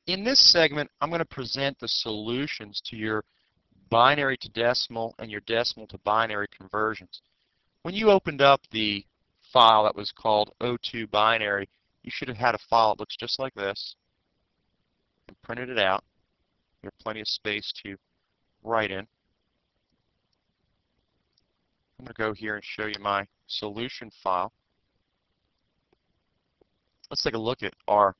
In this segment, I'm going to present the solutions to your binary to decimal and your decimal to binary conversions. When you opened up the file that was called O2 binary, you should have had a file that looks just like this and printed it out. You have plenty of space to write in. I'm going to go here and show you my solution file. Let's take a look at our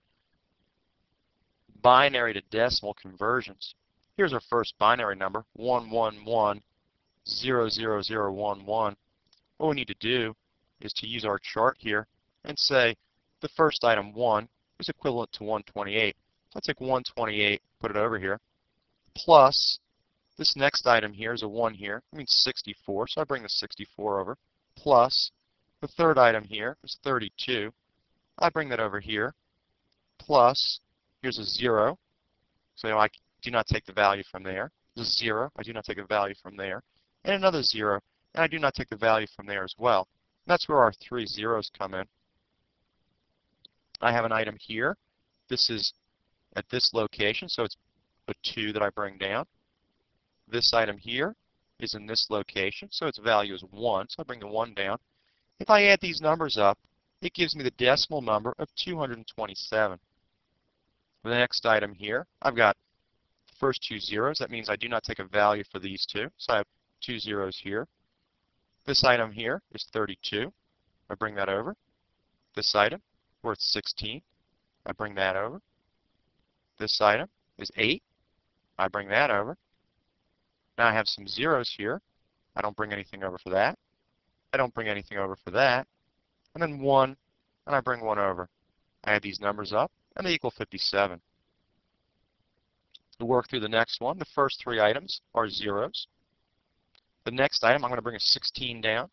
binary to decimal conversions. Here's our first binary number, 111000011. What we need to do is to use our chart here and say the first item, 1, is equivalent to 128. So I'll take 128, put it over here, plus this next item here is a 1 here. That means 64, so I bring the 64 over, plus the third item here is 32. I bring that over here, plus here's a 0, so I do not take the value from there. There's a 0, I do not take the value from there. And another 0, and I do not take the value from there as well. And that's where our 3 zeros come in. I have an item here. This is at this location, so it's a 2 that I bring down. This item here is in this location, so its value is 1, so I bring the 1 down. If I add these numbers up, it gives me the decimal number of 227. The next item here, I've got the first 2 zeros. That means I do not take a value for these two. So I have 2 zeros here. This item here is 32. I bring that over. This item, worth 16. I bring that over. This item is 8. I bring that over. Now I have some zeros here. I don't bring anything over for that. I don't bring anything over for that. And then 1, and I bring 1 over. I add these numbers up, and they equal 57. To work through the next one, the first 3 items are zeros. The next item, I'm going to bring a 16 down,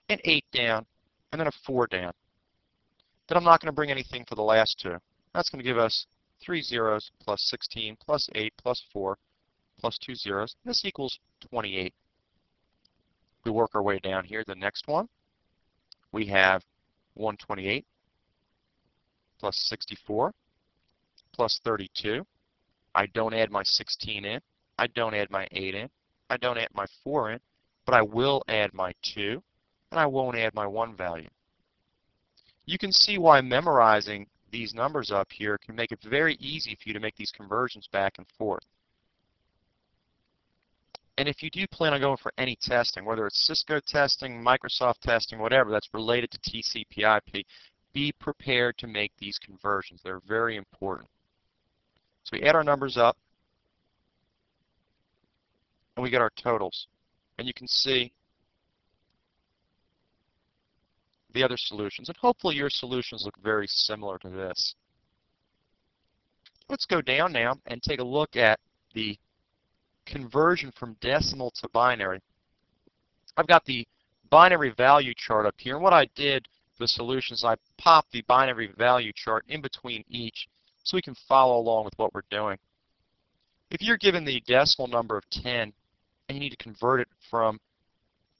an 8 down, and then a 4 down. Then I'm not going to bring anything for the last 2. That's going to give us 3 zeros plus 16 plus 8 plus 4 plus 2 zeros. And this equals 28. We work our way down here. The next one, we have 128 plus 64 plus 32. I don't add my 16 in. I don't add my 8 in. I don't add my 4 in. But I will add my 2, and I won't add my 1 value. You can see why memorizing these numbers up here can make it very easy for you to make these conversions back and forth. And if you do plan on going for any testing, whether it's Cisco testing, Microsoft testing, whatever that's related to TCP/IP, be prepared to make these conversions. They're very important. So we add our numbers up, and we get our totals. And you can see the other solutions. And hopefully your solutions look very similar to this. Let's go down now and take a look at the conversion from decimal to binary. I've got the binary value chart up here. And what I did for the solutions, I popped the binary value chart in between each so we can follow along with what we're doing. If you're given the decimal number of 10 and you need to convert it from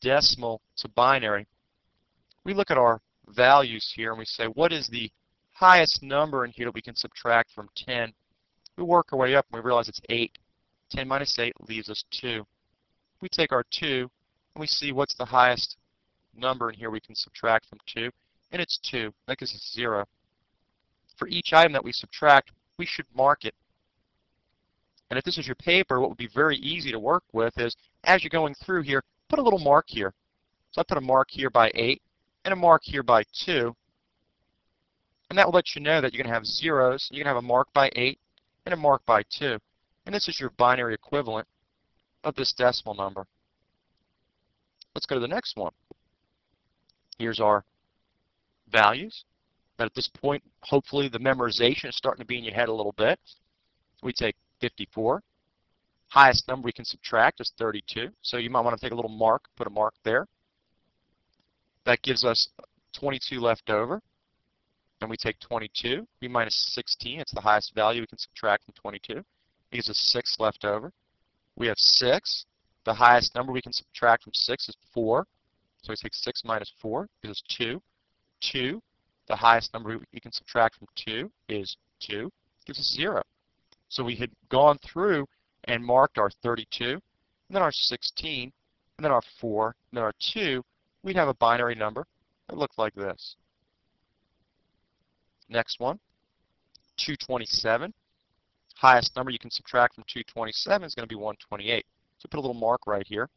decimal to binary, we look at our values here and we say, what is the highest number in here that we can subtract from 10? We work our way up and we realize it's 8. 10 minus 8 leaves us 2. We take our 2 and we see what's the highest number in here we can subtract from 2, and it's 2. That gives us 0. For each item that we subtract, we should mark it. And if this is your paper, what would be very easy to work with is, as you're going through here, put a little mark here. So I put a mark here by 8 and a mark here by 2. And that will let you know that you're going to have zeros. You're going to have a mark by 8 and a mark by 2. And this is your binary equivalent of this decimal number. Let's go to the next one. Here's our values. But at this point, hopefully the memorization is starting to be in your head a little bit. We take 54. Highest number we can subtract is 32. So you might want to take a little mark, put a mark there. That gives us 22 left over. And we take 22. We minus 16. It's the highest value we can subtract from 22. It gives us 6 left over. We have 6. The highest number we can subtract from 6 is 4. So we take 6 minus 4. Gives us 2. 2. The highest number we can subtract from 2 is 2. Gives us 0. So we had gone through and marked our 32, and then our 16, and then our 4, and then our 2. We'd have a binary number that looked like this. Next one, 227. Highest number you can subtract from 227 is going to be 128. So put a little mark right here.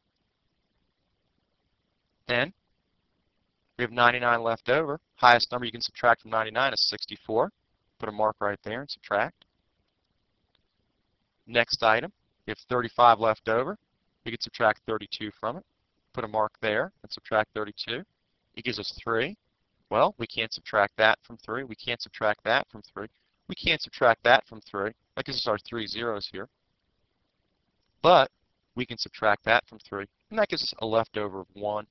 Then we have 99 left over. Highest number you can subtract from 99 is 64. Put a mark right there and subtract. Next item, we have 35 left over. We can subtract 32 from it. Put a mark there and subtract 32. It gives us 3. Well, we can't subtract that from 3. We can't subtract that from 3. We can't subtract that from 3. That gives us our 3 zeros here. But we can subtract that from 3. And that gives us a leftover of 1.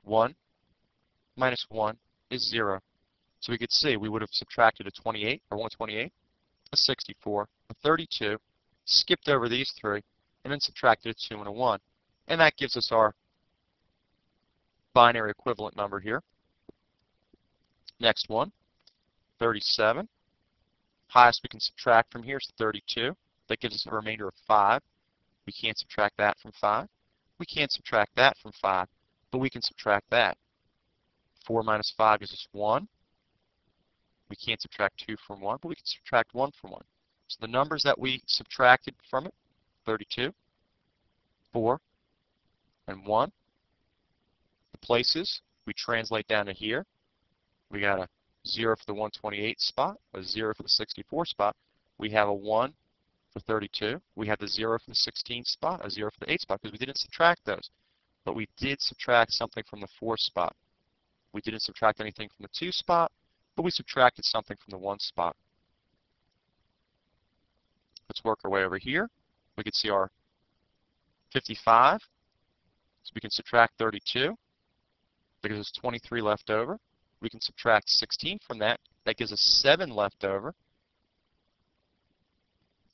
1 minus 1 is 0. So we could see we would have subtracted a 28, or 128, a 64, a 32, skipped over these 3, and then subtracted a 2 and a 1. And that gives us our binary equivalent number here. Next one, 37. Highest we can subtract from here is 32. That gives us a remainder of 5. We can't subtract that from 5. We can't subtract that from 5, but we can subtract that. 4 minus 5 gives us 1. We can't subtract 2 from 1, but we can subtract 1 from 1. So the numbers that we subtracted from it, 32, 4, and 1. The places we translate down to here. We got a 0 for the 128 spot, a 0 for the 64 spot. We have a 1 for 32. We have the 0 for the 16 spot, a 0 for the 8 spot, because we didn't subtract those. But we did subtract something from the 4 spot. We didn't subtract anything from the 2 spot, but we subtracted something from the 1 spot. Let's work our way over here. We can see our 55. So we can subtract 32. That gives us 23 left over. We can subtract 16 from that. That gives us 7 left over.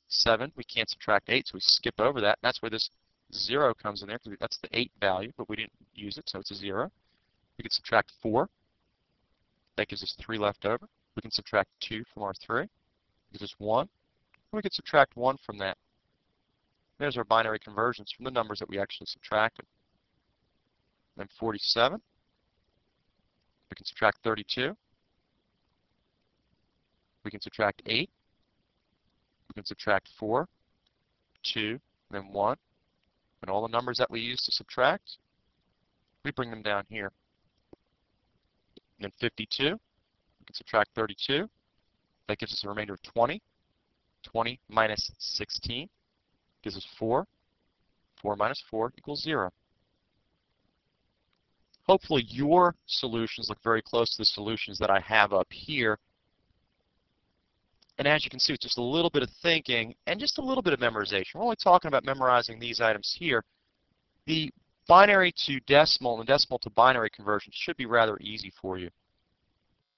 7, we can't subtract 8, so we skip over that. That's where this 0 comes in there, because that's the 8 value, but we didn't use it, so it's a 0. We can subtract 4. That gives us 3 left over. We can subtract 2 from our 3. It gives us 1. We can subtract 1 from that. There's our binary conversions from the numbers that we actually subtracted. Then 47. We can subtract 32. We can subtract 8. We can subtract 4, 2, and then 1. And all the numbers that we use to subtract, we bring them down here. And then 52, we can subtract 32. That gives us a remainder of 20. 20 minus 16 gives us 4. 4 minus 4 equals 0. Hopefully your solutions look very close to the solutions that I have up here. And as you can see, it's just a little bit of thinking and just a little bit of memorization. We're only talking about memorizing these items here. The binary to decimal and decimal to binary conversion should be rather easy for you.